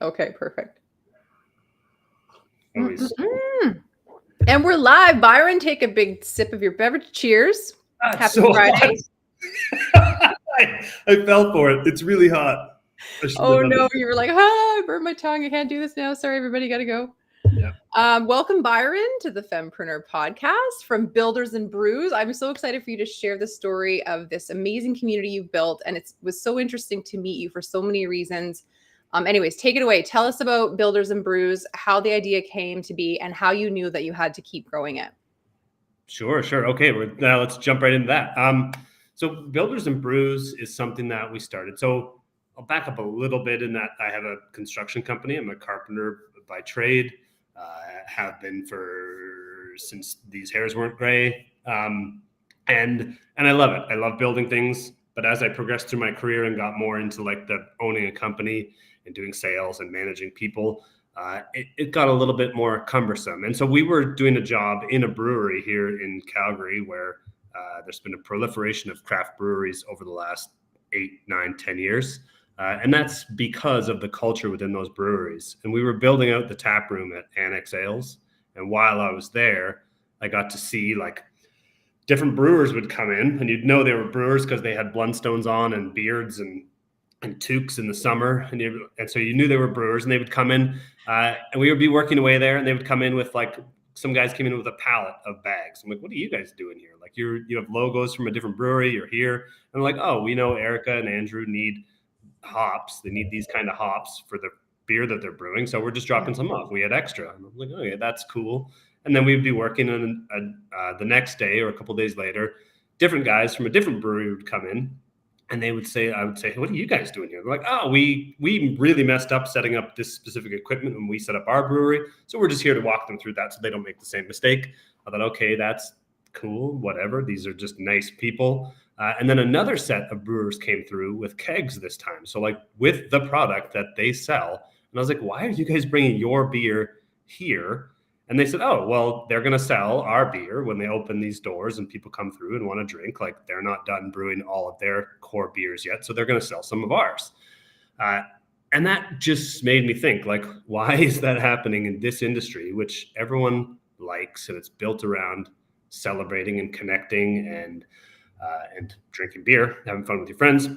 Okay, perfect. Always. And we're live. Byron, take a big sip of your beverage. Cheers. Happy So Friday. hot. I fell for it. It's really hot. Oh no, you were like, I burned my tongue. I can't do this now. Sorry, everybody, gotta go. Yeah. Welcome, Byron, to the Fempreneur podcast from Builders and Brews. I'm so excited for you to share the story of this amazing community you've built. And it was so interesting to meet you for so many reasons. Anyways, take it away. Tell us about Builders and Brews, how the idea came to be, and how you knew that you had to keep growing it. Sure. Okay, now let's jump right into that. So Builders and Brews is something that we started. So I'll back up a little bit in that I have a construction company. I'm a carpenter by trade. Have been since these hairs weren't gray. And I love it. I love building things. But as I progressed through my career and got more into like the owning a company and doing sales and managing people, it got a little bit more cumbersome. And so we were doing a job in a brewery here in Calgary where there's been a proliferation of craft breweries over the last 8, 9, 10 years. And that's because of the culture within those breweries. And we were building out the tap room at Annex Ales. And while I was there, I got to see like different brewers would come in, and you'd know they were brewers because they had Blundstones on and beards and toques in the summer. And so you knew they were brewers, and they would come in and we would be working away there, and they would come in with like, some guys came in with a pallet of bags. I'm like, what are you guys doing here? Like you have logos from a different brewery, you're here. And I'm like, oh, we know Erica and Andrew need hops. They need these kind of hops for the beer that they're brewing. So we're just dropping some off. We had extra. I'm like, okay, that's cool. And then we'd be working on the next day or a couple of days later, different guys from a different brewery would come in, and I would say, hey, what are you guys doing here? They're like, oh, we really messed up setting up this specific equipment when we set up our brewery. So we're just here to walk them through that so they don't make the same mistake. I thought, okay, that's cool, whatever. These are just nice people. And then another set of brewers came through with kegs this time. So like with the product that they sell. And I was like, why are you guys bringing your beer here? And they said, oh, well, they're going to sell our beer when they open these doors and people come through and want to drink. Like they're not done brewing all of their core beers yet. So they're going to sell some of ours. And that just made me think, like, why is that happening in this industry, which everyone likes, and it's built around celebrating and connecting and drinking beer, having fun with your friends.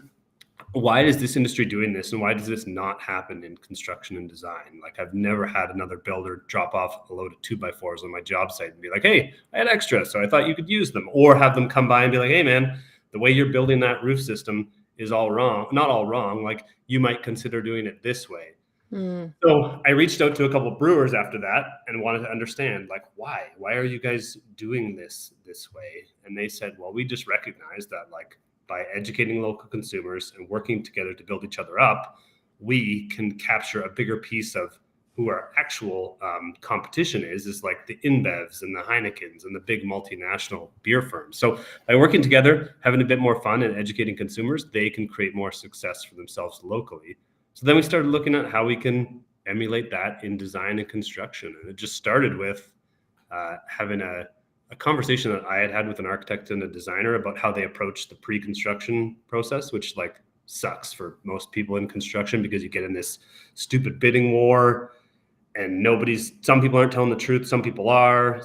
Why is this industry doing this, and why does this not happen in construction and design? Like I've never had another builder drop off a load of 2x4s on my job site and be like, hey, I had extra, so I thought you could use them. Or have them come by and be like, hey man, the way you're building that roof system is all wrong. Not all wrong. Like you might consider doing it this way. So I reached out to a couple of brewers after that and wanted to understand, like, why are you guys doing this way? And they said, well, we just recognize that, like, by educating local consumers and working together to build each other up, we can capture a bigger piece of who our actual competition is like the InBevs and the Heinekens and the big multinational beer firms. So by working together, having a bit more fun and educating consumers, they can create more success for themselves locally. So then we started looking at how we can emulate that in design and construction. And it just started with having a conversation that I had with an architect and a designer about how they approach the pre-construction process, which like sucks for most people in construction because you get in this stupid bidding war and some people aren't telling the truth. Some people are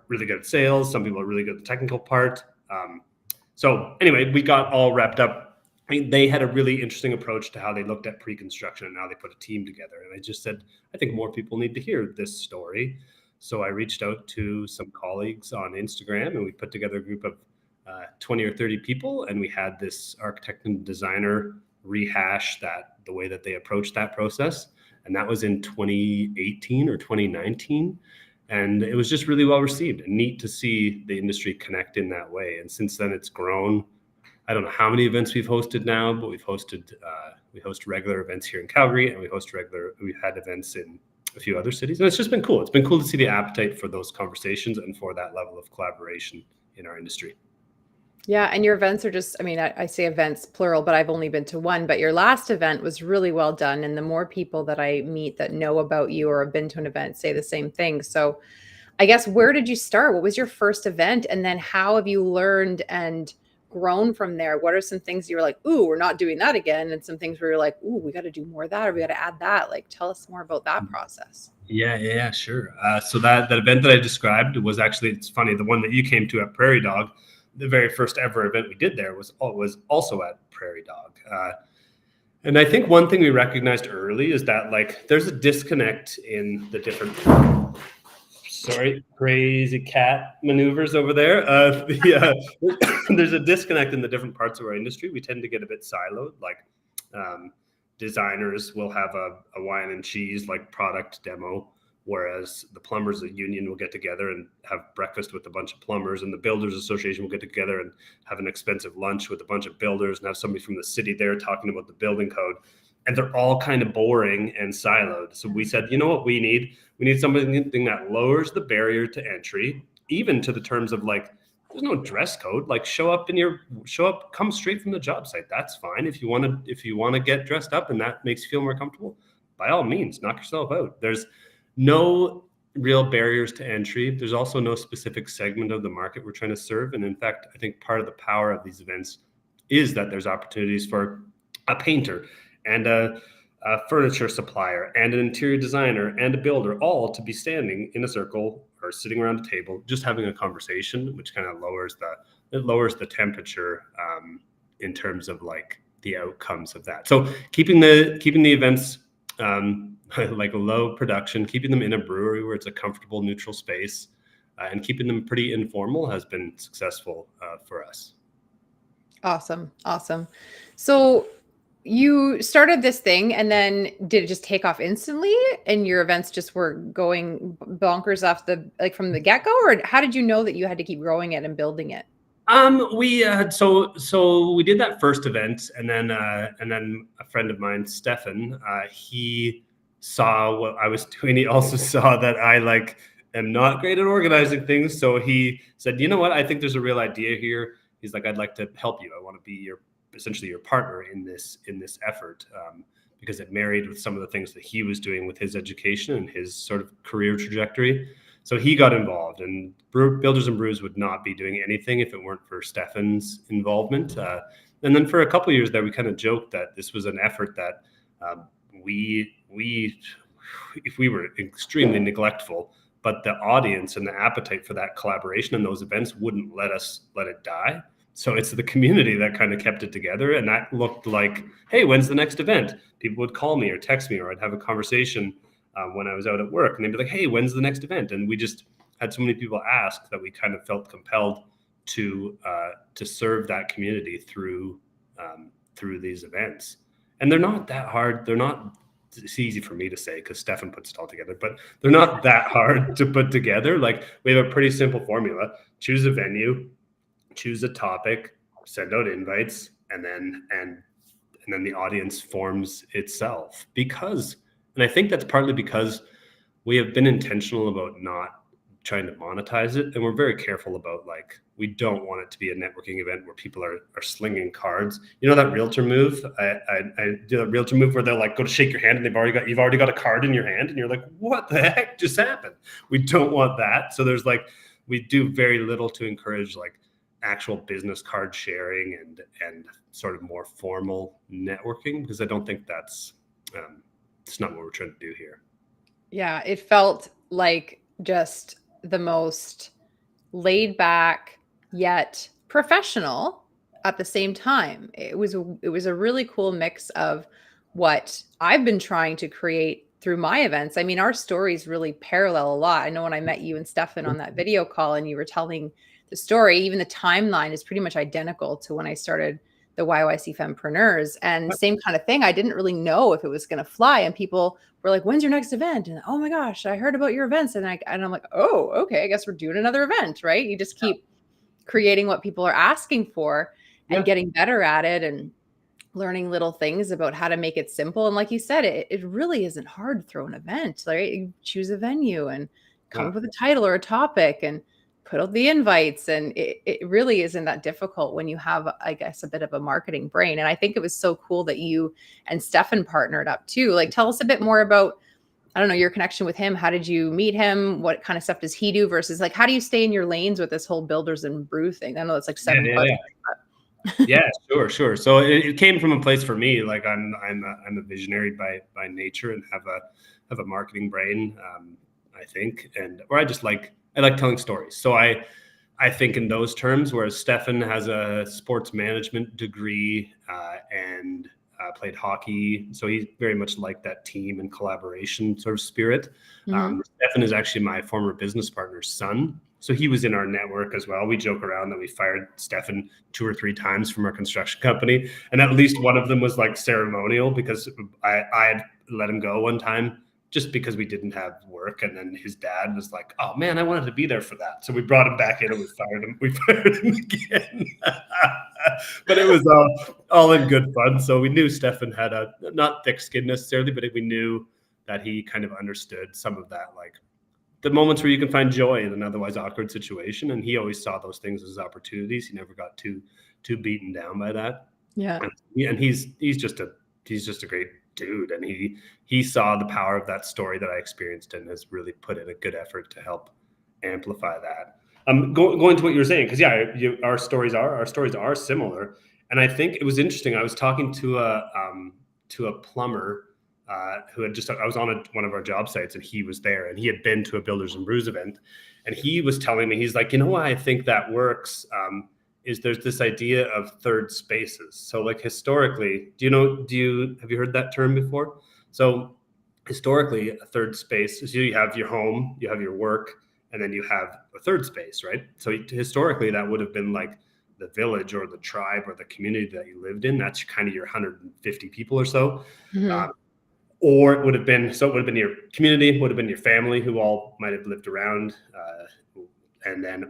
really good at sales. Some people are really good at the technical part. So anyway, we got all wrapped up. I mean, they had a really interesting approach to how they looked at pre-construction and how they put a team together. And I just said, I think more people need to hear this story. So I reached out to some colleagues on Instagram, and we put together a group of 20 or 30 people. And we had this architect and designer rehash the way that they approached that process. And that was in 2018 or 2019. And it was just really well received and neat to see the industry connect in that way. And since then it's grown. I don't know how many events we've hosted now, but we host regular events here in Calgary, and we've had events in a few other cities. And it's just been cool. It's been cool to see the appetite for those conversations and for that level of collaboration in our industry. Yeah. And your events are just, I mean, I say events plural, but I've only been to one, but your last event was really well done. And the more people that I meet that know about you or have been to an event say the same thing. So I guess, where did you start? What was your first event? And then how have you learned and grown from there? What are some things you're like, ooh, we're not doing that again? And some things where you're like, ooh, we got to do more of that, or we got to add that. Like, tell us more about that process. Yeah, sure. So that event that I described was actually, it's funny, the one that you came to at Prairie Dog, the very first ever event we did there was also at Prairie Dog. And I think one thing we recognized early is that like there's a disconnect in the different, sorry, crazy cat maneuvers over there. There's a disconnect in the different parts of our industry. We tend to get a bit siloed. Like designers will have a wine and cheese like product demo, whereas the plumbers union will get together and have breakfast with a bunch of plumbers, and the builders association will get together and have an expensive lunch with a bunch of builders and have somebody from the city there talking about the building code. And they're all kind of boring and siloed. So we said, you know what we need? We need something that lowers the barrier to entry, even to the terms of like, there's no dress code. Like show up, come straight from the job site. That's fine. If you want to get dressed up and that makes you feel more comfortable, by all means, knock yourself out. There's no real barriers to entry. There's also no specific segment of the market we're trying to serve. And in fact, I think part of the power of these events is that there's opportunities for a painter and a furniture supplier and an interior designer and a builder all to be standing in a circle or sitting around a table, just having a conversation, which kind of lowers the temperature in terms of like the outcomes of that. So keeping the events like low production, keeping them in a brewery where it's a comfortable, neutral space, and keeping them pretty informal has been successful for us. Awesome. So you started this thing, and then did it just take off instantly and your events just were going bonkers from the get-go, or how did you know that you had to keep growing it and building it? So we did that first event, and then a friend of mine, Stefan, he saw what I was doing. He also saw that I am not great at organizing things. So he said, you know what? I think there's a real idea here. He's like, I'd like to help you. I want to be essentially your partner in this effort, because it married with some of the things that he was doing with his education and his sort of career trajectory. So he got involved, and Builders and Brews would not be doing anything if it weren't for Stefan's involvement. And then for a couple of years there, we kind of joked that this was an effort that if we were extremely neglectful, but the audience and the appetite for that collaboration and those events wouldn't let it die. So it's the community that kind of kept it together. And that looked like, hey, when's the next event? People would call me or text me, or I'd have a conversation when I was out at work, and they'd be like, hey, when's the next event? And we just had so many people ask that we kind of felt compelled to serve that community through these events. And they're not that hard. It's easy for me to say because Stefan puts it all together, but they're not that hard to put together. Like, we have a pretty simple formula: choose a venue, choose a topic, send out invites, and then the audience forms itself. And I think that's partly because we have been intentional about not trying to monetize it, and we're very careful about, we don't want it to be a networking event where people are slinging cards. You know that realtor move? I do a realtor move where they'll go to shake your hand and you've already got a card in your hand, and you're like, what the heck just happened? We don't want that. So there's we do very little to encourage actual business card sharing and sort of more formal networking, because I don't think that's it's not what we're trying to do here. Yeah, it felt like just the most laid back yet professional at the same time. It was a really cool mix of what I've been trying to create through my events. I mean, our stories really parallel a lot. I know when I met you and Stefan on that video call and you were telling the story, even the timeline is pretty much identical to when I started the YYC Fempreneurs, and same kind of thing. I didn't really know if it was going to fly, and people were like, when's your next event? And oh my gosh, I heard about your events. And I'm like, oh, okay, I guess we're doing another event, right? You just keep creating what people are asking for and getting better at it and learning little things about how to make it simple. And like you said, it really isn't hard to throw an event, right? You choose a venue and come up with a title or a topic and put out the invites. And it really isn't that difficult when you have, I guess, a bit of a marketing brain. And I think it was so cool that you and Stefan partnered up too. Tell us a bit more about, I don't know, your connection with him. How did you meet him? What kind of stuff does he do versus how do you stay in your lanes with this whole Builders and Brew thing? I know it's 7 questions. Yeah, sure. So it came from a place for me. Like I'm a visionary by nature and have a marketing brain. I think, and or I like telling stories. So I think in those terms. Whereas Stefan has a sports management degree and played hockey, so he's very much like that team and collaboration sort of spirit. Mhm. Stefan is actually my former business partner's son. So he was in our network as well. We joke around that we fired Stefan 2 or 3 times from our construction company. And at least one of them was like ceremonial because I had let him go one time just because we didn't have work. And then his dad was like, oh man, I wanted to be there for that. So we brought him back in and we fired him. We fired him again. But it was all in good fun. So we knew Stefan had a not thick skin necessarily, but we knew that he kind of understood some of that, like the moments where you can find joy in an otherwise awkward situation. And he always saw those things as opportunities. He never got too beaten down by that. Yeah. And he's just a great dude. And he saw the power of that story that I experienced and has really put in a good effort to help amplify that. Going to what you were saying, because yeah, our stories are similar. And I think it was interesting. I was talking to a plumber who had I was on one of our job sites and he was there and he had been to a Builders and Brews event. And he was telling me, he's like, you know why I think that works is there's this idea of third spaces. So like historically, have you heard that term before? So historically, a third space is you have your home, you have your work, and then you have a third space, right? So historically, that would have been like the village or the tribe or the community that you lived in. That's kind of your 150 people or so. Mhm. Or it would have been your community, would have been your family who all might have lived around,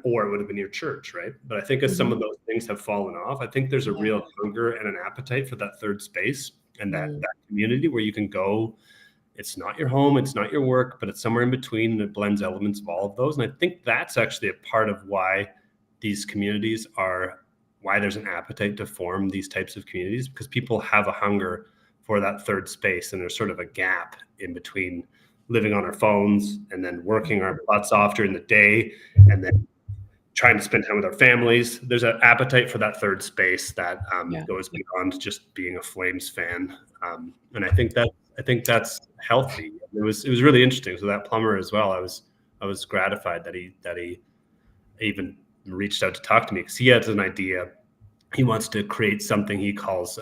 or it would have been your church, right? But I think as some Mhm. of those things have fallen off, I think there's a Yeah. real hunger and an appetite for that third space and that Mm. community where you can go. It's not your home, it's not your work, but it's somewhere in between, and it blends elements of all of those. And I think that's actually a part of why these communities why there's an appetite to form these types of communities, because people have a hunger for that third space, and there's sort of a gap in between living on our phones and then working our butts off during the day and then trying to spend time with our families. There's an appetite for that third space that Yeah. goes beyond just being a Flames fan, and I think that's healthy. It was really interesting. So that plumber as well, I was gratified that he even reached out to talk to me because he has an idea. He wants to create something he calls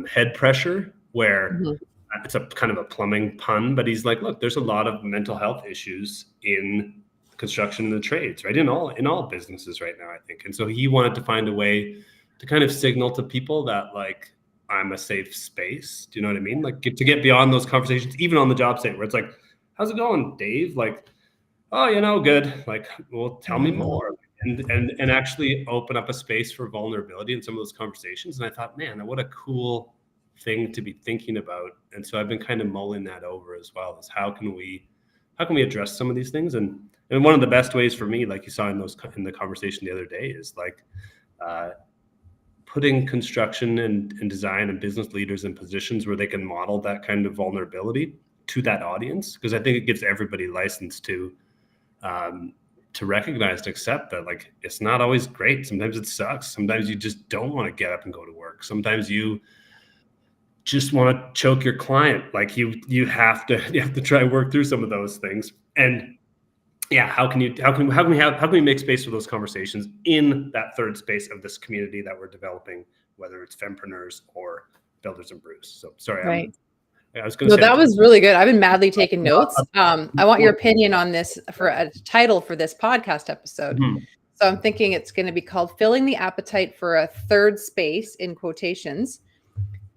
head pressure, where Mhm. it's a kind of a plumbing pun, but he's like, look, there's a lot of mental health issues in construction and the trades, right? In all businesses right now, I think. And so he wanted to find a way to kind of signal to people that like I'm a safe space. Do you know what I mean? Like to get beyond those conversations, even on the job site where it's like, how's it going, Dave? Like, oh, good. Like, well, tell me Mhm. more. And actually open up a space for vulnerability in some of those conversations. And I thought, man, what a cool thing to be thinking about. And so I've been kind of mulling that over as well, is how can we address some of these things? And one of the best ways for me, like you saw in the conversation the other day, is like putting construction and design and business leaders in positions where they can model that kind of vulnerability to that audience, because I think it gives everybody license to recognize and accept that like it's not always great. Sometimes it sucks. Sometimes you just don't want to get up and go to work. Sometimes you just want to choke your client. Like you have to try and work through some of those things. And yeah, how can we make space for those conversations in that third space of this community that we're developing, whether it's fempreneurs or Builders and Brews. So sorry, Right. I was going to No, say that was really good. I've been madly taking notes. I want your I'm- opinion on this for a title for this podcast episode. Mhm. So I'm thinking it's going to be called "Filling the Appetite for a Third Space" in quotations.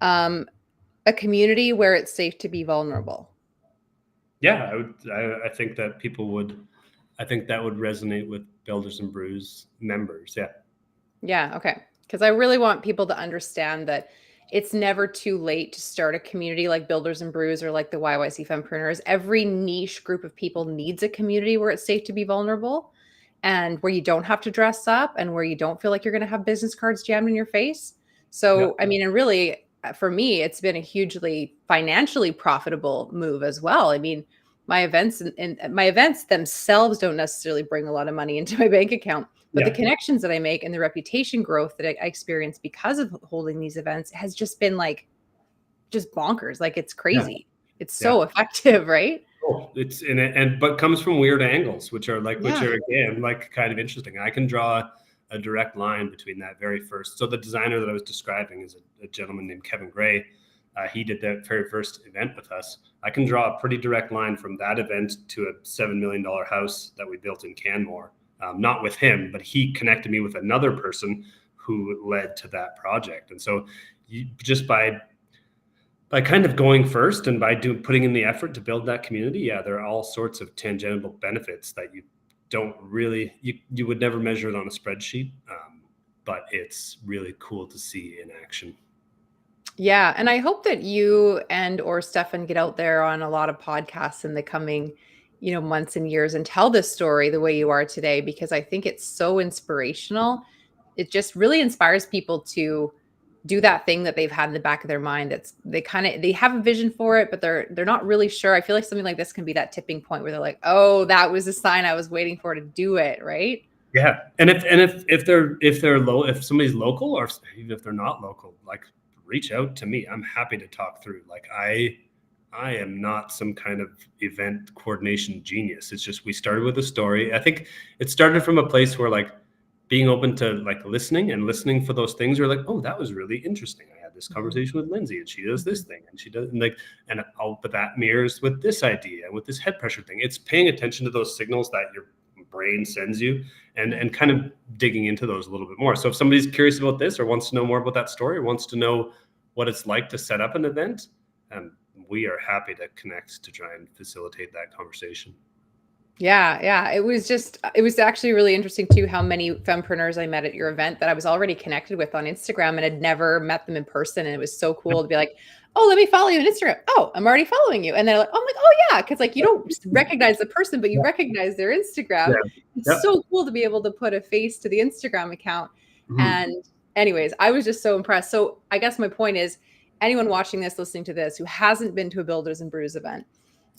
A community where it's safe to be vulnerable. Yeah, I think that I think that would resonate with Builders and Brews members. Yeah. Yeah. Okay. Because I really want people to understand that it's never too late to start a community like Builders and Brews or like the YYC Fempreneurs. Every niche group of people needs a community where it's safe to be vulnerable and where you don't have to dress up and where you don't feel like you're going to have business cards jammed in your face. Yeah. So, I mean, and really, for me, it's been a hugely financially profitable move as well. I mean, my events and my events themselves don't necessarily bring a lot of money into my bank account, But the connections that I make and the reputation growth that I experience because of holding these events has just been like, just bonkers. Like it's crazy. It's so effective, right? Oh, it's in it, but comes from weird angles, which are again like kind of interesting. I can draw a direct line between that very first. So the designer that I was describing is a gentleman named Kevin Gray. He did that very first event with us. I can draw a pretty direct line from that event to a $7 million house that we built in Canmore. Not with him, but he connected me with another person who led to that project. And so just by kind of going first and by putting in the effort to build that community, there are all sorts of tangential benefits that you don't really, you would never measure it on a spreadsheet, but it's really cool to see in action. Yeah. And I hope that you and or Stefan get out there on a lot of podcasts in the coming, months and years and tell this story the way you are today, because I think it's so inspirational. It just really inspires people to do that thing that they've had in the back of their mind. They have a vision for it, but they're not really sure. I feel like something like this can be that tipping point where they're like, oh, that was a sign I was waiting for to do it. Right. Yeah. And if somebody's local, or even if they're not local, like reach out to me. I'm happy to talk through. Like I am not some kind of event coordination genius. It's just, we started with a story. I think it started from a place where like being open to like listening for those things. You're like, oh, that was really interesting. I had this conversation with Lindsay and she does this thing and she does but that mirrors with this idea and with this head pressure thing. It's paying attention to those signals that your brain sends you and kind of digging into those a little bit more. So if somebody's curious about this or wants to know more about that story or wants to know what it's like to set up an event, we are happy to connect to try and facilitate that conversation. Yeah. It was actually really interesting too, how many fempreneurs I met at your event that I was already connected with on Instagram and had never met them in person. And it was so cool to be like, oh, let me follow you on Instagram. Oh, I'm already following you. And they're like, oh, I'm like, oh yeah. Cause like, you don't recognize the person, but you recognize their Instagram. It's so cool to be able to put a face to the Instagram account. And anyways, I was just so impressed. So I guess my point is, anyone watching this, listening to this, who hasn't been to a Builders and Brews event,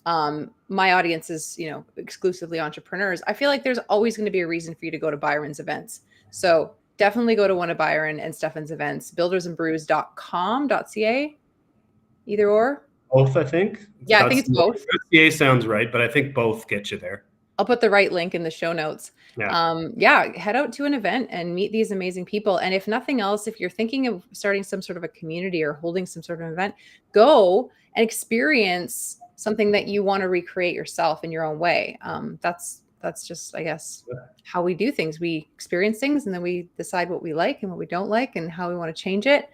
my audience is, exclusively entrepreneurs. I feel like there's always going to be a reason for you to go to Byron's events. So definitely go to one of Byron and Stefan's events, buildersandbrews.com.ca, either or. Both, I think. Yeah, I think it's both. .ca sounds right, but I think both get you there. I'll put the right link in the show notes. Head out to an event and meet these amazing people. And if nothing else, if you're thinking of starting some sort of a community or holding some sort of event, go and experience something that you want to recreate yourself in your own way. That's just, I guess, how we do things. We experience things and then we decide what we like and what we don't like and how we want to change it.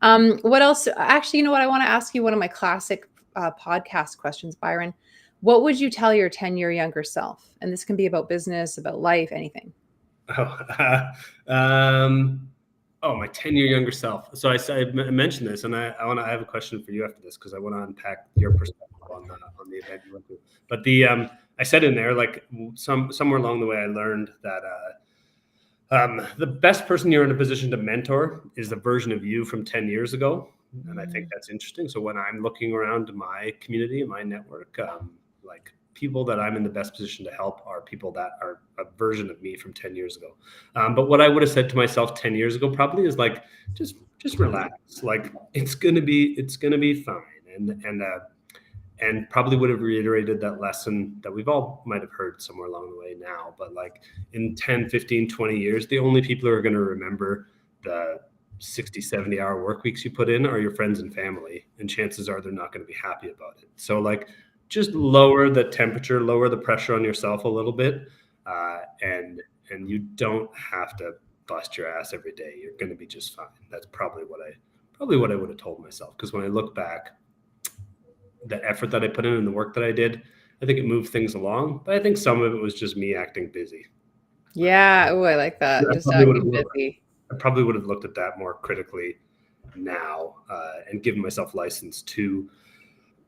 What else? Actually, you know what? I want to ask you one of my classic podcast questions, Byron. What would you tell your 10-year younger self? And this can be about business, about life, anything. My 10-year younger self. So I mentioned this, and I have a question for you after this because I want to unpack your perspective on the event you went to. But I said in there, like somewhere along the way, I learned that the best person you're in a position to mentor is the version of you from 10 years ago. And I think that's interesting. So when I'm looking around my community, my network, like people that I'm in the best position to help are people that are a version of me from 10 years ago. But what I would have said to myself 10 years ago probably is like, just relax. Like it's going to be fine. And probably would have reiterated that lesson that we've all might have heard somewhere along the way now. But like in 10, 15, 20 years, the only people who are going to remember the 60, 70 hour work weeks you put in are your friends and family. And chances are they're not going to be happy about it. So like, just lower the temperature, lower the pressure on yourself a little bit. And you don't have to bust your ass every day. You're going to be just fine. That's probably what I would have told myself. Because when I look back, the effort that I put in and the work that I did, I think it moved things along. But I think some of it was just me acting busy. Yeah. Oh, I like that. Just acting busy. I probably would have looked at that more critically now and given myself license to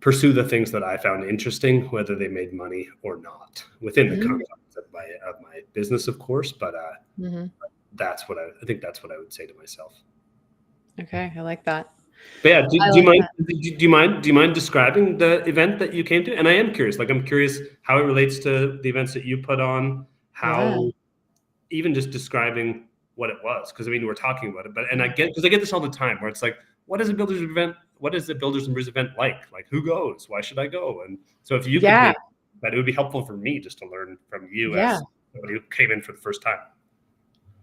pursue the things that I found interesting, whether they made money or not, within the context of my business, of course. But that's what I think. That's what I would say to myself. Okay, I like that. But yeah, do you mind describing the event that you came to? And I am curious. Like, I'm curious how it relates to the events that you put on. How even just describing what it was, because I mean, we're talking about it, but and I get this all the time where it's like, what is a builders event? What is the Builders and Brews event like? Like, who goes? Why should I go? And so if you could make that, it would be helpful for me just to learn from you as somebody who came in for the first time.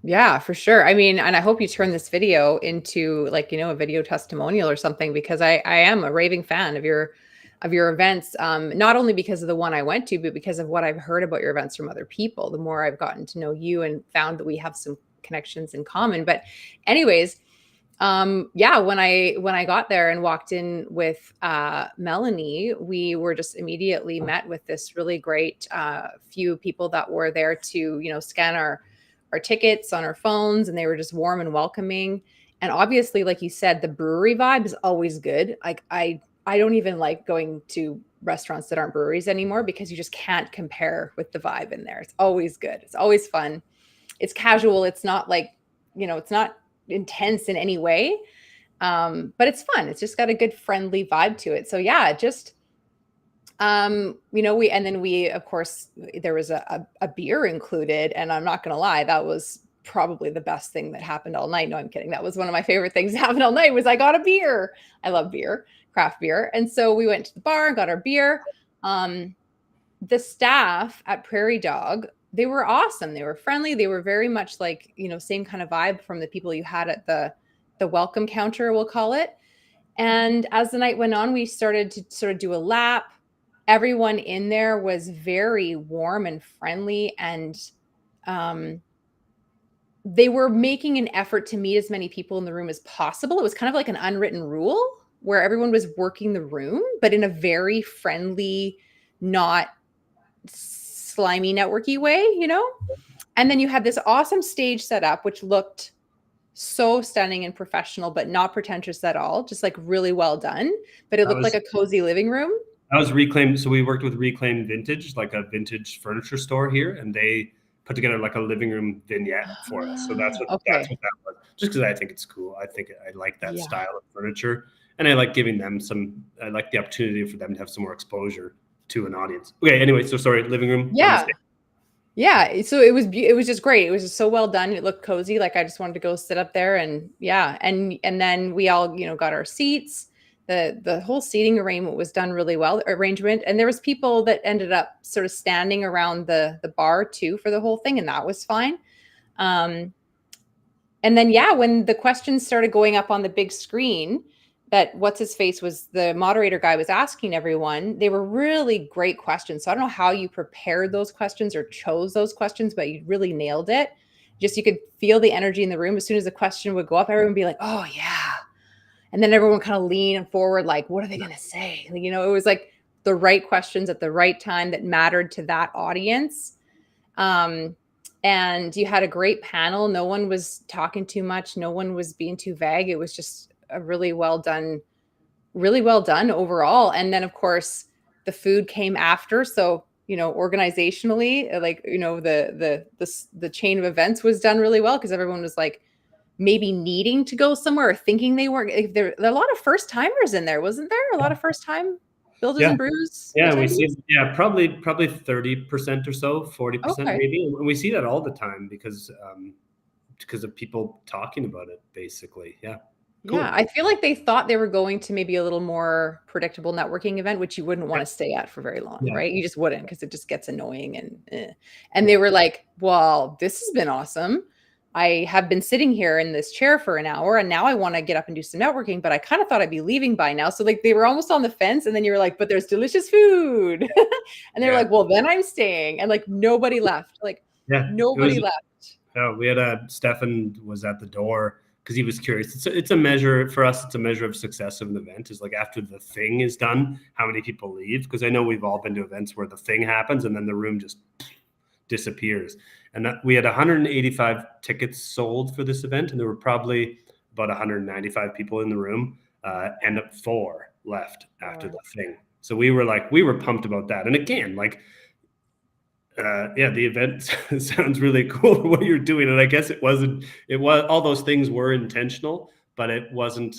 Yeah, for sure. I mean, and I hope you turn this video into like, you know, a video testimonial or something, because I am a raving fan of your events. Not only because of the one I went to, but because of what I've heard about your events from other people. The more I've gotten to know you and found that we have some connections in common. But anyways, yeah, when I got there and walked in with Melanie, we were just immediately met with this really great few people that were there to, you know, scan our tickets on our phones, and they were just warm and welcoming. And obviously, like you said, the brewery vibe is always good. Like I don't even like going to restaurants that aren't breweries anymore, because you just can't compare with the vibe in there. It's always good. It's always fun. It's casual. It's not like, you know, it's not intense in any way. But it's fun. It's just got a good friendly vibe to it. So yeah, just you know, we of course there was a beer included, and I'm not gonna lie, that was probably the best thing that happened all night. No, I'm kidding. That was one of my favorite things that happened all night, was I got a beer. I love beer, craft beer. And so we went to the bar and got our beer. The staff at Prairie Dog, they were awesome. They were friendly. They were very much like, you know, same kind of vibe from the people you had at the welcome counter, we'll call it. And as the night went on, we started to sort of do a lap. Everyone in there was very warm and friendly, and they were making an effort to meet as many people in the room as possible. It was kind of like an unwritten rule where everyone was working the room, but in a very friendly, not slimy, networky way, you know? And then you had this awesome stage set up, which looked so stunning and professional, but not pretentious at all. Just like really well done. But it looked like a cozy living room. That was Reclaim. So we worked with Reclaim Vintage, like a vintage furniture store here, and they put together like a living room vignette for us. So that's what that was. Just because I think it's cool. I think I like that style of furniture, and I like giving them I like the opportunity for them to have some more exposure to an audience. Okay. Anyway, so sorry, living room. Yeah. Yeah. So it was just great. It was just so well done. It looked cozy. Like I just wanted to go sit up there, and yeah. And then we all, you know, got our seats. The whole seating arrangement was done really well, and there was people that ended up sort of standing around the bar too for the whole thing, and that was fine. And then yeah, when the questions started going up on the big screen, that what's his face was the moderator guy was asking everyone, they were really great questions. So I don't know how you prepared those questions or chose those questions, but you really nailed it. Just you could feel the energy in the room. As soon as the question would go up, everyone would be like, oh yeah. And then everyone kind of lean forward, like, what are they going to say? You know, it was like the right questions at the right time that mattered to that audience. And you had a great panel. No one was talking too much. No one was being too vague. It was just a really well done overall. And then of course the food came after. So, you know, organizationally, like, you know, the chain of events was done really well, because everyone was like, maybe needing to go somewhere or thinking they weren't. There are a lot of first timers in there, wasn't there? A lot of first time Builders and Brews. Yeah, we see. Yeah, probably 30% or so, 40% maybe. And we see that all the time because of people talking about it, basically. Yeah. Cool. Yeah, I feel like they thought they were going to maybe a little more predictable networking event, which you wouldn't want to stay at for very long, right? You just wouldn't, because it just gets annoying and they were like, well, this has been awesome. I have been sitting here in this chair for an hour, and now I want to get up and do some networking, but I kind of thought I'd be leaving by now. So like they were almost on the fence, and then you were like, but there's delicious food. And they're like, well, then I'm staying. And like nobody left. Like nobody left. No, we had Stefan was at the door because he was curious. It's a measure for us. It's a measure of success of an event, is like after the thing is done, how many people leave? Because I know we've all been to events where the thing happens and then the room just disappears. And we had 185 tickets sold for this event, and there were probably about 195 people in the room, and 4 left after the thing. So we were pumped about that. And again, like, the event sounds really cool for what you're doing. And I guess it was all those things were intentional, but it wasn't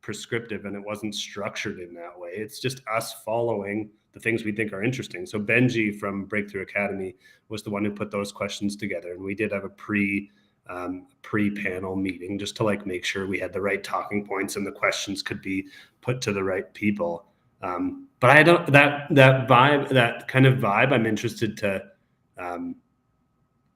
prescriptive and it wasn't structured in that way. It's just us following the things we think are interesting. So Benji from Breakthrough Academy was the one who put those questions together, and we did have a pre-panel meeting just to like make sure we had the right talking points and the questions could be put to the right people. But I don't that kind of vibe. I'm interested to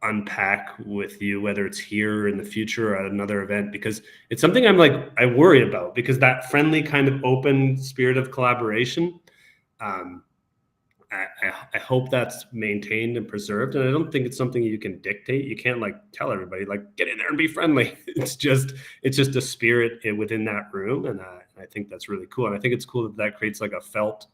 unpack with you, whether it's here or in the future or at another event, because it's something I worry about, because that friendly kind of open spirit of collaboration, I hope that's maintained and preserved. And I don't think it's something you can dictate. You can't like tell everybody like get in there and be friendly. It's just a spirit within that room, and I think that's really cool. And I think it's cool that creates like a felt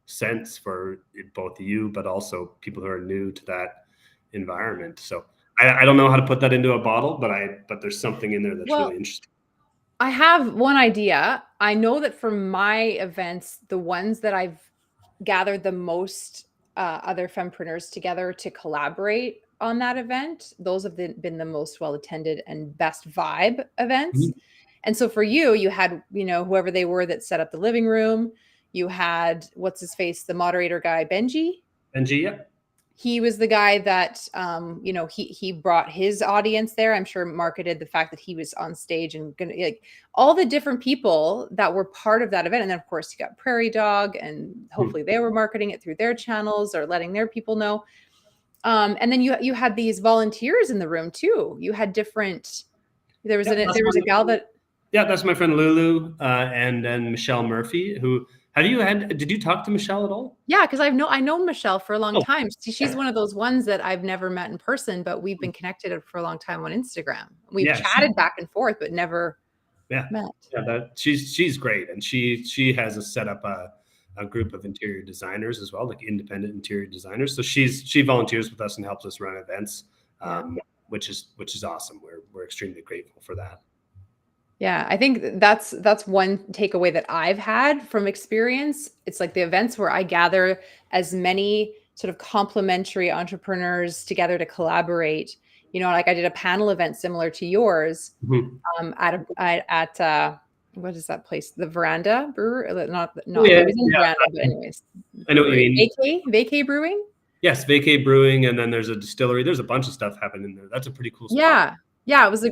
sense for both you, but also people who are new to that environment. So I don't know how to put that into a bottle, but there's something in there that's really interesting. I have one idea. I know that for my events, the ones that I've gathered the most other fempreneurs together to collaborate on that event, those have been the most well attended and best vibe events. Mm-hmm. And so for you, you had, whoever they were that set up the living room. You had, what's his face, the moderator guy, Benji, yeah. He was the guy that, he brought his audience there. I'm sure marketed the fact that he was on stage and gonna like all the different people that were part of that event. And then of course you got Prairie Dog, and hopefully they were marketing it through their channels or letting their people know. And then you had these volunteers in the room too. You had different, there was a gal that. Yeah, that's my friend Lulu, and then Michelle Murphy, who. Did you talk to Michelle at all? Yeah, because I know Michelle for a long time. She's one of those ones that I've never met in person, but we've been connected for a long time on Instagram. We've chatted back and forth, but never met. Yeah, she's great, and she has set up a group of interior designers as well, like independent interior designers. So she volunteers with us and helps us run events, which is awesome. We're extremely grateful for that. Yeah, I think that's one takeaway that I've had from experience. It's like the events where I gather as many sort of complementary entrepreneurs together to collaborate. Like I did a panel event similar to yours, at what is that place? The Veranda Brewer? It was in Veranda, but anyways. I know what you mean. Vacay Brewing? Yes, Vacay Brewing, and then there's a distillery. There's a bunch of stuff happening there. That's a pretty cool spot. Yeah, it was a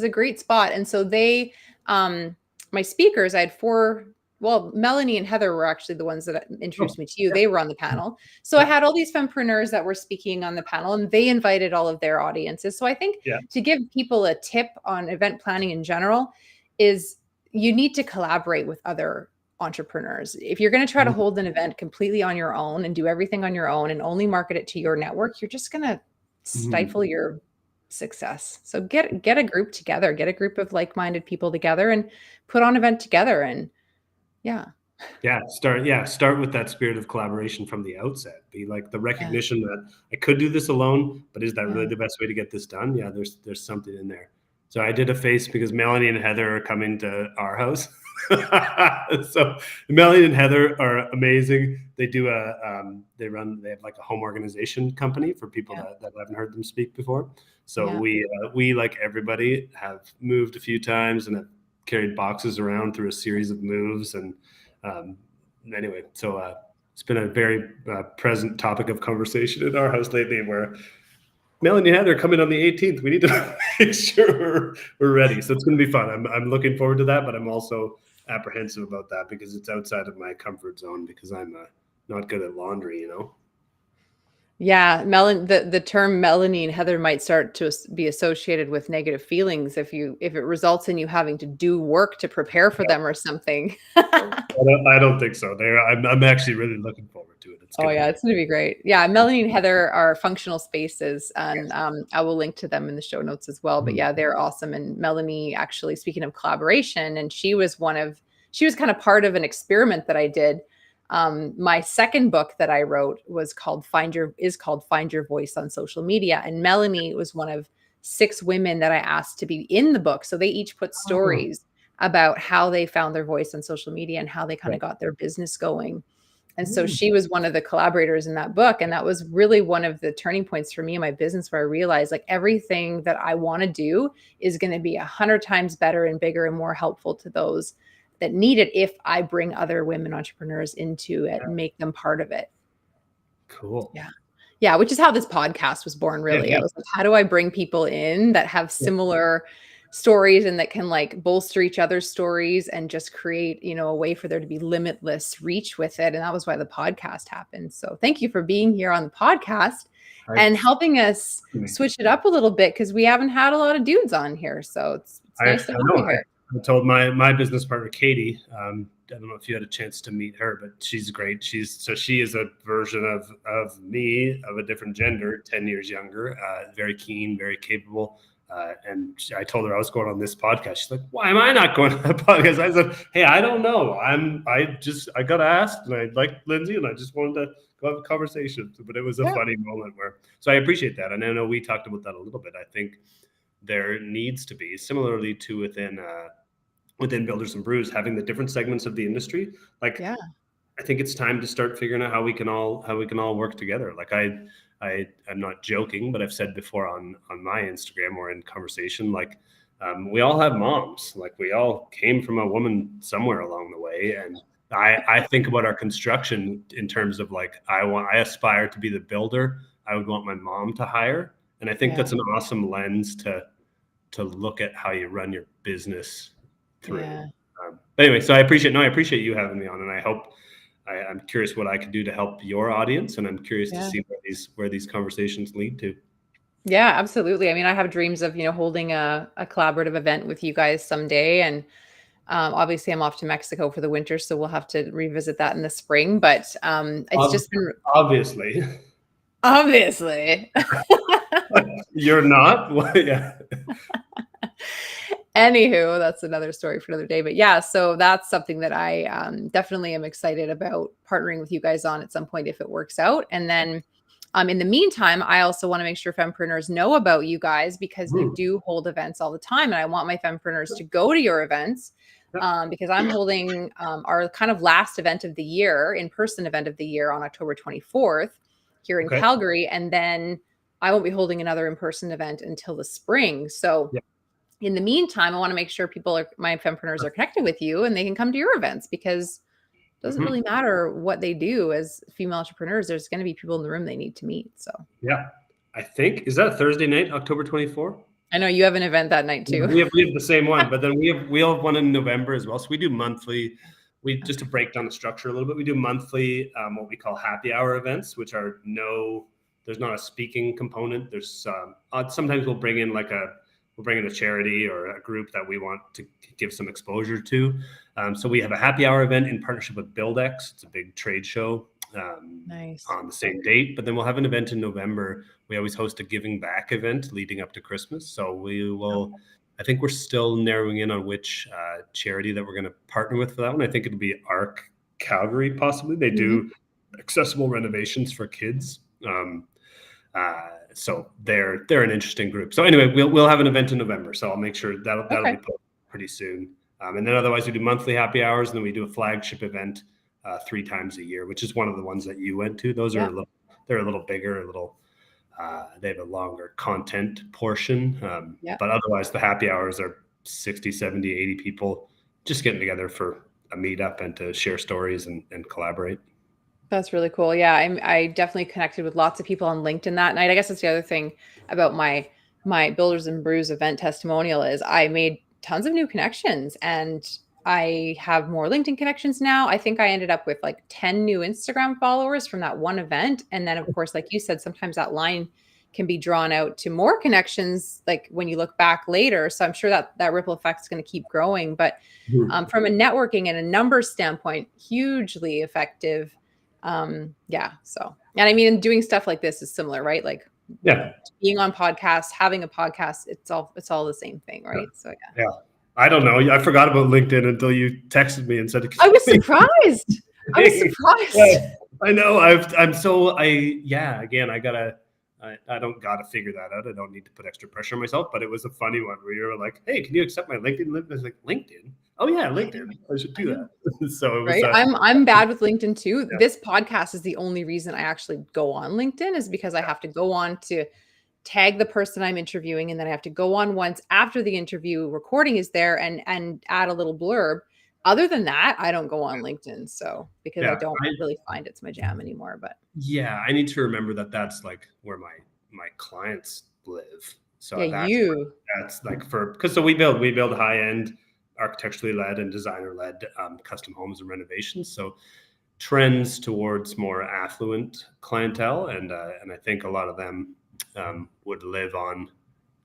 great spot. And so they, my speakers, I had 4, Melanie and Heather were actually the ones that introduced me to you. They were on the panel. So I had all these fempreneurs that were speaking on the panel, and they invited all of their audiences. So I think to give people a tip on event planning in general is you need to collaborate with other entrepreneurs. If you're going to try to hold an event completely on your own and do everything on your own and only market it to your network, you're just going to stifle your success. So get a group together, get a group of like-minded people together and put on an event together. And start with that spirit of collaboration from the outset. Be like the recognition that I could do this alone, but is that really the best way to get this done? Yeah, there's something in there. So I did a face because Melanie and Heather are coming to our house. So Melanie and Heather are amazing. They do they have like a home organization company for people that haven't heard them speak before. So we like everybody have moved a few times and have carried boxes around through a series of moves. And anyway, so it's been a very present topic of conversation in our house lately, where Melanie and Heather are coming on the 18th. We need to make sure we're ready. So it's going to be fun. I'm looking forward to that, but I'm also apprehensive about that because it's outside of my comfort zone, because I'm not good at laundry, Yeah, the term Melanie and Heather might start to be associated with negative feelings if it results in you having to do work to prepare for them or something. I don't think so. I'm actually really looking forward to it. It's going to be great. Yeah, Melanie and Heather are functional spaces, and I will link to them in the show notes as well. But yeah, they're awesome. And Melanie, actually, speaking of collaboration, and she was kind of part of an experiment that I did. My second book that I wrote was called Find Your Voice on Social Media. And Melanie was one of 6 women that I asked to be in the book. So they each put stories about how they found their voice on social media and how they kind of got their business going. And so she was one of the collaborators in that book. And that was really one of the turning points for me in my business, where I realized like everything that I want to do is going to be 100 times better and bigger and more helpful to those need it if I bring other women entrepreneurs into it and make them part of it. Cool. Yeah. Yeah, which is how this podcast was born, really. Yeah. I was like, how do I bring people in that have similar stories and that can like bolster each other's stories and just create, a way for there to be limitless reach with it. And that was why the podcast happened. So thank you for being here on the podcast and helping us switch it up a little bit, because we haven't had a lot of dudes on here. So it's nice to have you here. I told my business partner, Katie, I don't know if you had a chance to meet her, but she's great. She is a version of me, of a different gender, 10 years younger, very keen, very capable. And I told her I was going on this podcast. She's like, why am I not going on that podcast? I said, hey, I don't know. I got asked, and I liked Lindsay, and I just wanted to go have a conversation. But it was a funny moment so I appreciate that. And I know we talked about that a little bit. I think there needs to be, similarly to within Builders and Brews, having the different segments of the industry. Like, I think it's time to start figuring out how we can all work together. Like I'm not joking, but I've said before on my Instagram or in conversation, like we all have moms. Like we all came from a woman somewhere along the way. And I think about our construction in terms of like, I aspire to be the builder I would want my mom to hire. And I think that's an awesome lens to look at how you run your business through. But anyway, so I appreciate you having me on, and I hope I'm curious what I could do to help your audience, and I'm curious to see where these conversations lead to. Yeah, absolutely. I mean, I have dreams of, holding a collaborative event with you guys someday. And obviously I'm off to Mexico for the winter, so we'll have to revisit that in the spring. But it's just been obviously. You're not? Well, yeah. Anywho, that's another story for another day. But yeah, so that's something that I definitely am excited about partnering with you guys on at some point if it works out. And then in the meantime, I also want to make sure fempreneurs know about you guys, because you do hold events all the time. And I want my fempreneurs to go to your events because I'm holding our kind of last event of the year, in-person event of the year, on October 24th here in Calgary. And then I won't be holding another in-person event until the spring. So in the meantime, I want to make sure my fempreneurs are connected with you and they can come to your events, because it doesn't really matter what they do as female entrepreneurs. There's going to be people in the room they need to meet. So I think, is that a Thursday night, October 24th? I know you have an event that night too. We have the same one, but then we have one in November as well. So we do monthly. Just to break down the structure a little bit, we do monthly what we call happy hour events, which are there's not a speaking component. There's sometimes we'll bring in a charity or a group that we want to give some exposure to. So we have a happy hour event in partnership with BuildX. It's a big trade show on the same date. But then we'll have an event in November. We always host a giving back event leading up to Christmas. So we will, I think we're still narrowing in on which charity that we're going to partner with for that one. I think it'll be ARC Calgary, possibly. They do accessible renovations for kids. So they're an interesting group. So anyway, we'll have an event in November. So I'll make sure that'll be put pretty soon. And then otherwise we do monthly happy hours, and then we do a flagship event 3 times a year, which is one of the ones that you went to. Those are they're a little bigger, they have a longer content portion. But otherwise the happy hours are 60, 70, 80 people just getting together for a meetup and to share stories and collaborate. That's really cool. Yeah, I definitely connected with lots of people on LinkedIn that night. I guess that's the other thing about my Builders and Brews event testimonial is I made tons of new connections, and I have more LinkedIn connections now. I think I ended up with like 10 new Instagram followers from that one event. And then of course, like you said, sometimes that line can be drawn out to more connections, like when you look back later. So I'm sure that ripple effect is going to keep growing. But from a networking and a numbers standpoint, hugely effective. So, and I mean, doing stuff like this is similar, right? Like being on podcasts, having a podcast, it's all the same thing, right? So I don't know. I forgot about LinkedIn until you texted me and said, I was surprised. I know. I don't gotta figure that out. I don't need to put extra pressure on myself, but it was a funny one where you were like, hey, can you accept my LinkedIn? I was like, LinkedIn? Oh yeah, LinkedIn. I should do that. So it was right. I'm bad with LinkedIn too. Yeah. This podcast is the only reason I actually go on LinkedIn, is because I have to go on to tag the person I'm interviewing, and then I have to go on once after the interview recording is there and add a little blurb. Other than that, I don't go on LinkedIn. So because I Yeah, don't really find it's my jam anymore, but yeah, I need to remember that that's like where my clients live. yeah, So that's like for because so we build high end architecturally led and designer led custom homes and renovations. So trends towards more affluent clientele, and I think a lot of them would live on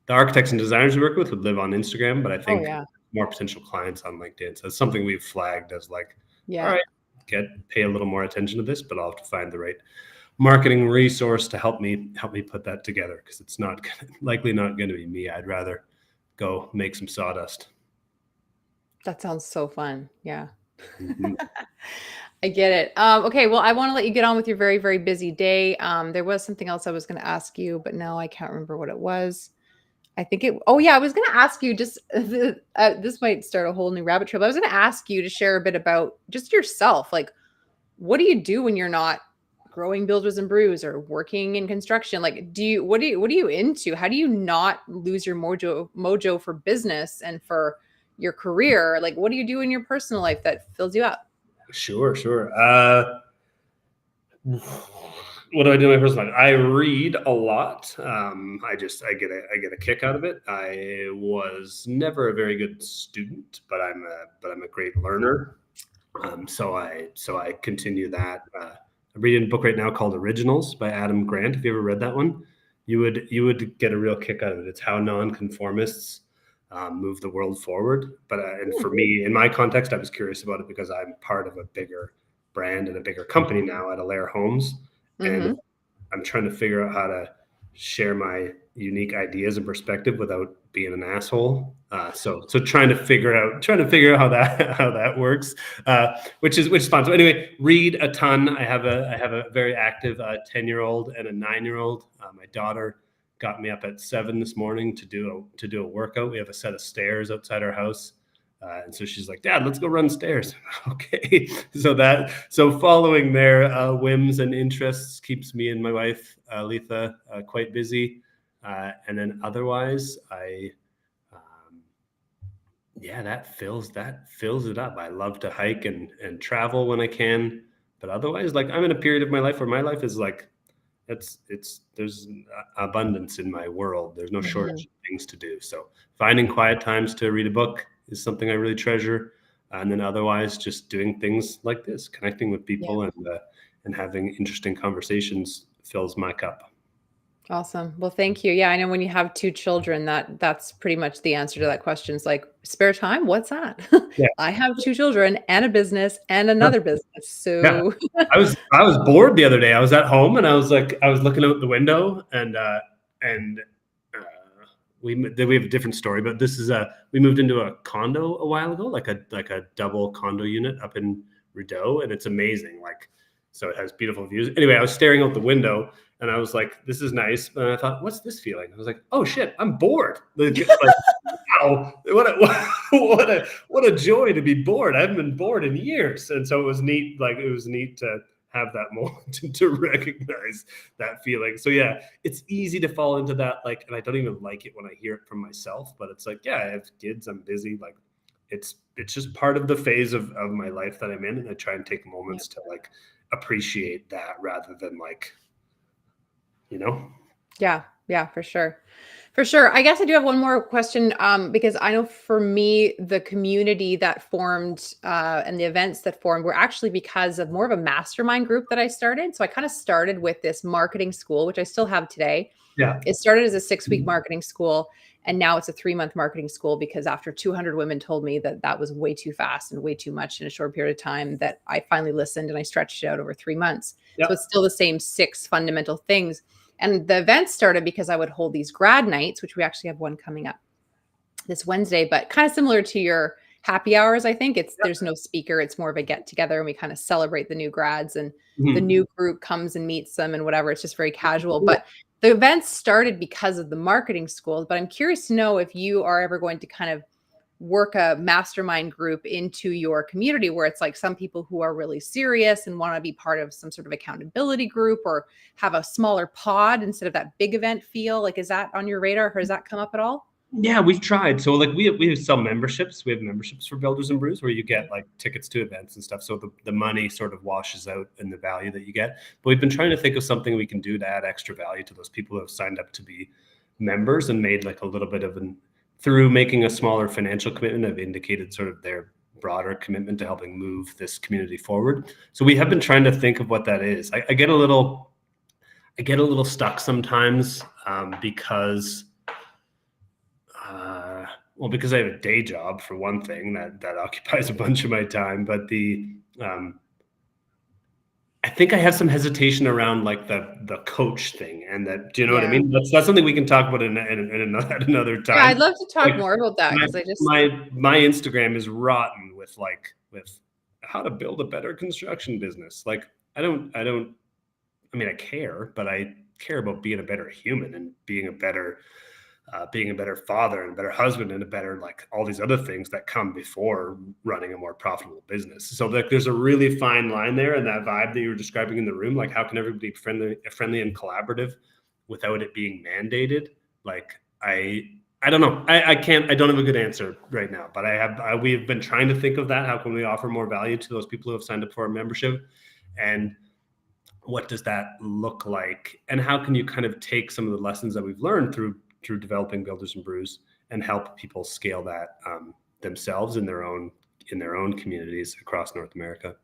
the architects and designers we work with would live on Instagram, but I oh think yeah. more potential clients on LinkedIn. So it's something we've flagged as like, all Yeah. right, pay a little more attention to this, but I'll have to find the right marketing resource to help me put that together because it's not likely not going to be me. I'd rather go make some sawdust. That sounds so fun. Yeah. Mhm. I get it. Okay, well, I want to let you get on with your very, very busy day. There was something else I was going to ask you, but now I can't remember what it was. I think oh yeah, I was going to ask you just, this might start a whole new rabbit trail, but I was going to ask you to share a bit about just yourself. Like, what do you do when you're not growing Builders and Brews or working in construction? Like, what are you into? How do you not lose your mojo for business and for your career? Like, what do you do in your personal life that fills you up? Sure, sure. What do I do in my personal life? I read a lot. I get a kick out of it. I was never a very good student, but I'm a great learner. So I continue that. I'm reading a book right now called Originals by Adam Grant. Have you ever read that one? You would get a real kick out of it. It's how nonconformists move the world forward. But and for me, in my context, I was curious about it because I'm part of a bigger brand and a bigger company now at Alair Homes, and Mm-hmm. I'm trying to figure out how to share my unique ideas and perspective without being an asshole. So trying to figure out how that works, which is fun. So anyway, read a ton. I have a very active 10-year-old and a 9-year-old. My daughter got me up at 7 this morning to do a workout. We have a set of stairs outside our house. And so she's like, Dad, let's go run stairs. Okay. So following their whims and interests keeps me and my wife, Letha, quite busy. And then otherwise, yeah, that fills it up. I love to hike and travel when I can. But otherwise, like I'm in a period of my life where my life is like, there's abundance in my world. There's no Mm-hmm. shortage of things to do. So finding quiet times to read a book is something I really treasure. And then otherwise, just doing things like this, connecting with Yeah. people and having interesting conversations fills my cup. Awesome. Well, thank you. Yeah, I know when you have two children, that's pretty much the answer to that question. It's like spare time. What's that? Yeah, I have two children and a business and another business. yeah. So I was bored the other day. I was at home and I was looking out the window and we have a different story, but this is we moved into a condo a while ago, like a double condo unit up in Rideau, and it's amazing. Like, so it has beautiful views. Anyway, I was staring out the window and I was like, "This is nice," and I thought, "What's this feeling?" I was like, "Oh shit, I'm bored." Like, wow, what a joy to be bored. I haven't been bored in years, and so it was neat. Like it was neat to have that moment to recognize that feeling. So yeah, it's easy to fall into that, like, and I don't even like it when I hear it from myself, but it's like, yeah, I have kids, I'm busy, like it's just part of the phase of my life that I'm in, and I try and take yeah. moments to like appreciate that rather than like, you know. Yeah, yeah, for sure. For sure. I guess I do have one more question because I know for me, the community that formed and the events that formed were actually because of more of a mastermind group that I started. So I kind of started with this marketing school, which I still have today. Yeah. It started as a 6-week marketing school, and now it's a 3-month marketing school because after 200 women told me that that was way too fast and way too much in a short period of time, that I finally listened and I stretched it out over 3 months. So Yep. it's still the same 6 fundamental things. And the event started because I would hold these grad nights, which we actually have one coming up this Wednesday, but kind of similar to your happy hours. I think there's no speaker. It's more of a get together and we kind of celebrate the new grads and the Mhm. new group comes and meets them and whatever. It's just very casual. Cool. But the event started because of the marketing school. But I'm curious to know if you are ever going to kind of work a mastermind group into your community where it's like some people who are really serious and want to be part of some sort of accountability group or have a smaller pod instead of that big event feel. Like, is that on your radar or has that come up at all? Yeah, we've tried. So like we sell memberships. We have memberships for Builders and Brews where you get like tickets to events and stuff. So the money sort of washes out in the value that you get. But we've been trying to think of something we can do to add extra value to those people who have signed up to be members and made like a little bit of through making a smaller financial commitment, have indicated sort of their broader commitment to helping move this community forward. So we have been trying to think of what that is. I get a little stuck sometimes because because I have a day job for one thing that occupies a bunch of my time, but I think I have some hesitation around like the coach thing, and that, do you know what I mean? That's something we can talk about in another time. Yeah, I'd love to talk like, more about that because my Instagram is rotten with how to build a better construction business. Like I mean, I care, but I care about being a better human and being a better father and a better husband and a better, like, all these other things that come before running a more profitable business. So like there's a really fine line there, and that vibe that you were describing in the room, like how can everybody be friendly and collaborative without it being mandated? Like I don't know. I don't have a good answer right now, but we've been trying to think of that. How can we offer more value to those people who have signed up for our membership? And what does that look like? And how can you kind of take some of the lessons that we've learned through developing Builders and Brews and help people scale that themselves in their own communities across North America?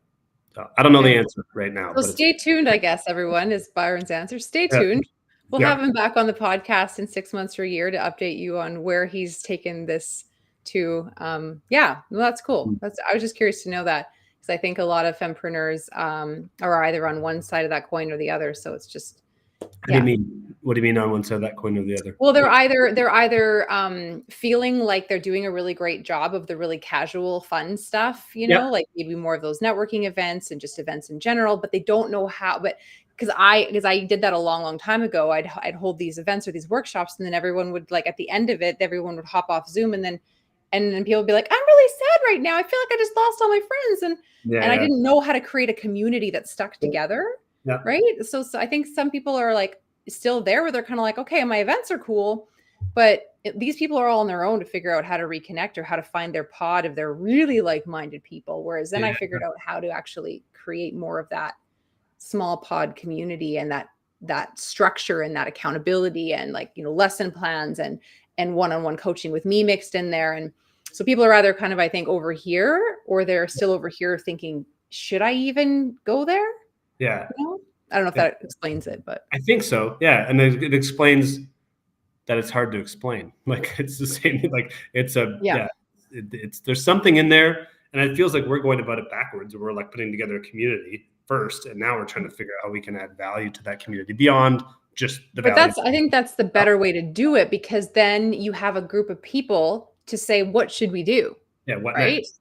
So I don't know the answer right now. So stay tuned, I guess, everyone, is Byron's answer. Stay tuned. We'll have him back on the podcast in 6 months or a year to update you on where he's taken this to. Well, that's cool. I was just curious to know that, because I think a lot of fempreneurs are either on one side of that coin or the other. So it's just, What do you mean? What do you mean on one side of that coin or the other? Well, they're either feeling like they're doing a really great job of the really casual, fun stuff, like maybe more of those networking events and just events in general, but they don't know how. But because I did that a long, long time ago, I'd hold these events or these workshops, and then everyone would, like, at the end of it, everyone would hop off Zoom, and then people would be like, "I'm really sad right now. I feel like I just lost all my friends," and I didn't know how to create a community that stuck together. Yeah. Right. So I think some people are like still there where they're kind of like, okay, my events are cool, but these people are all on their own to figure out how to reconnect or how to find their pod if they're really like-minded people. Whereas then I figured out how to actually create more of that small pod community and that structure and that accountability and, like, lesson plans and one-on-one coaching with me mixed in there. And so people are either kind of, I think, over here, or they're still over here thinking, should I even go there? Yeah. I don't know if that explains it, but I think so. Yeah. And it explains that it's hard to explain. Like, it's the same, like it's there's something in there, and it feels like we're going about it backwards. We're like putting together a community first, and now we're trying to figure out how we can add value to that community beyond just the value. But I think that's the better way to do it, because then you have a group of people to say, what should we do? Yeah. What right? next?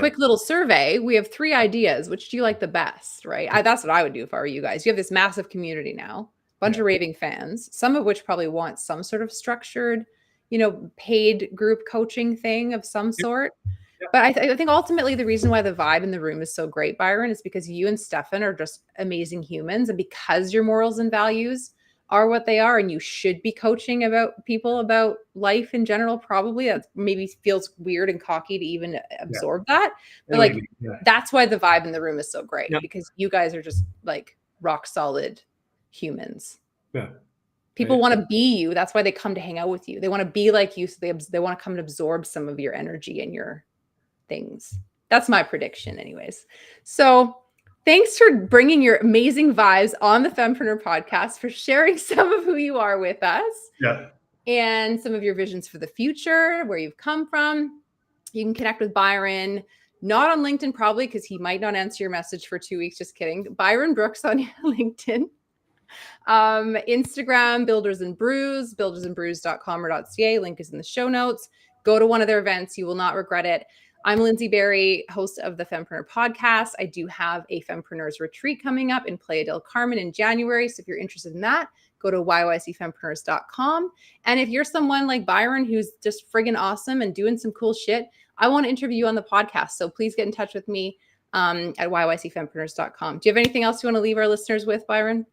Quick little survey. We have 3 ideas. Which do you like the best? Right. That's what I would do if I were you guys. You have this massive community now, bunch of raving fans, some of which probably want some sort of structured, paid group coaching thing of some sort. But I think ultimately the reason why the vibe in the room is so great, Byron, is because you and Stefan are just amazing humans. And because your morals and values are what they are, and you should be coaching about people about life in general, probably. That maybe feels weird and cocky to even absorb that. But that's why the vibe in the room is so great, because you guys are just like rock solid humans. Yeah. People want to be you. That's why they come to hang out with you. They want to be like you. So they want to come and absorb some of your energy and your things. That's my prediction anyways. So thanks for bringing your amazing vibes on the Fempreneur podcast, for sharing some of who you are with us. Yeah. And some of your visions for the future, where you've come from. You can connect with Byron, not on LinkedIn probably, because he might not answer your message for 2 weeks. Just kidding. Byron Brooks on LinkedIn. Instagram, Builders and Brews, buildersandbrews.com or .ca. Link is in the show notes. Go to one of their events. You will not regret it. I'm Lindsay Barry, host of the Fempreneur podcast. I do have a Fempreneurs retreat coming up in Playa del Carmen in January. So if you're interested in that, go to yycfempreneurs.com. And if you're someone like Byron who's just friggin' awesome and doing some cool shit, I want to interview you on the podcast. So please get in touch with me at yycfempreneurs.com. Do you have anything else you want to leave our listeners with, Byron?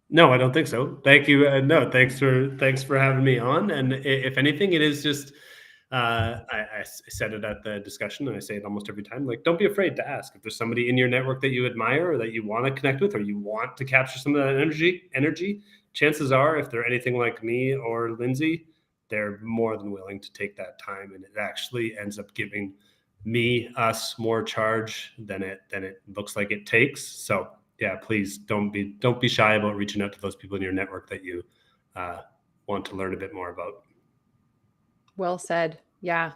No, I don't think so. Thank you. No, thanks for having me on. And if anything, it is just I said it at the discussion, and I say it almost every time. Like, don't be afraid to ask if there's somebody in your network that you admire or that you want to connect with, or you want to capture some of that energy. Energy. Chances are, if they're anything like me or Lindsay, they're more than willing to take that time, and it actually ends up giving us more charge than it looks like it takes. So yeah, please don't be shy about reaching out to those people in your network that you want to learn a bit more about. Well said. Yeah.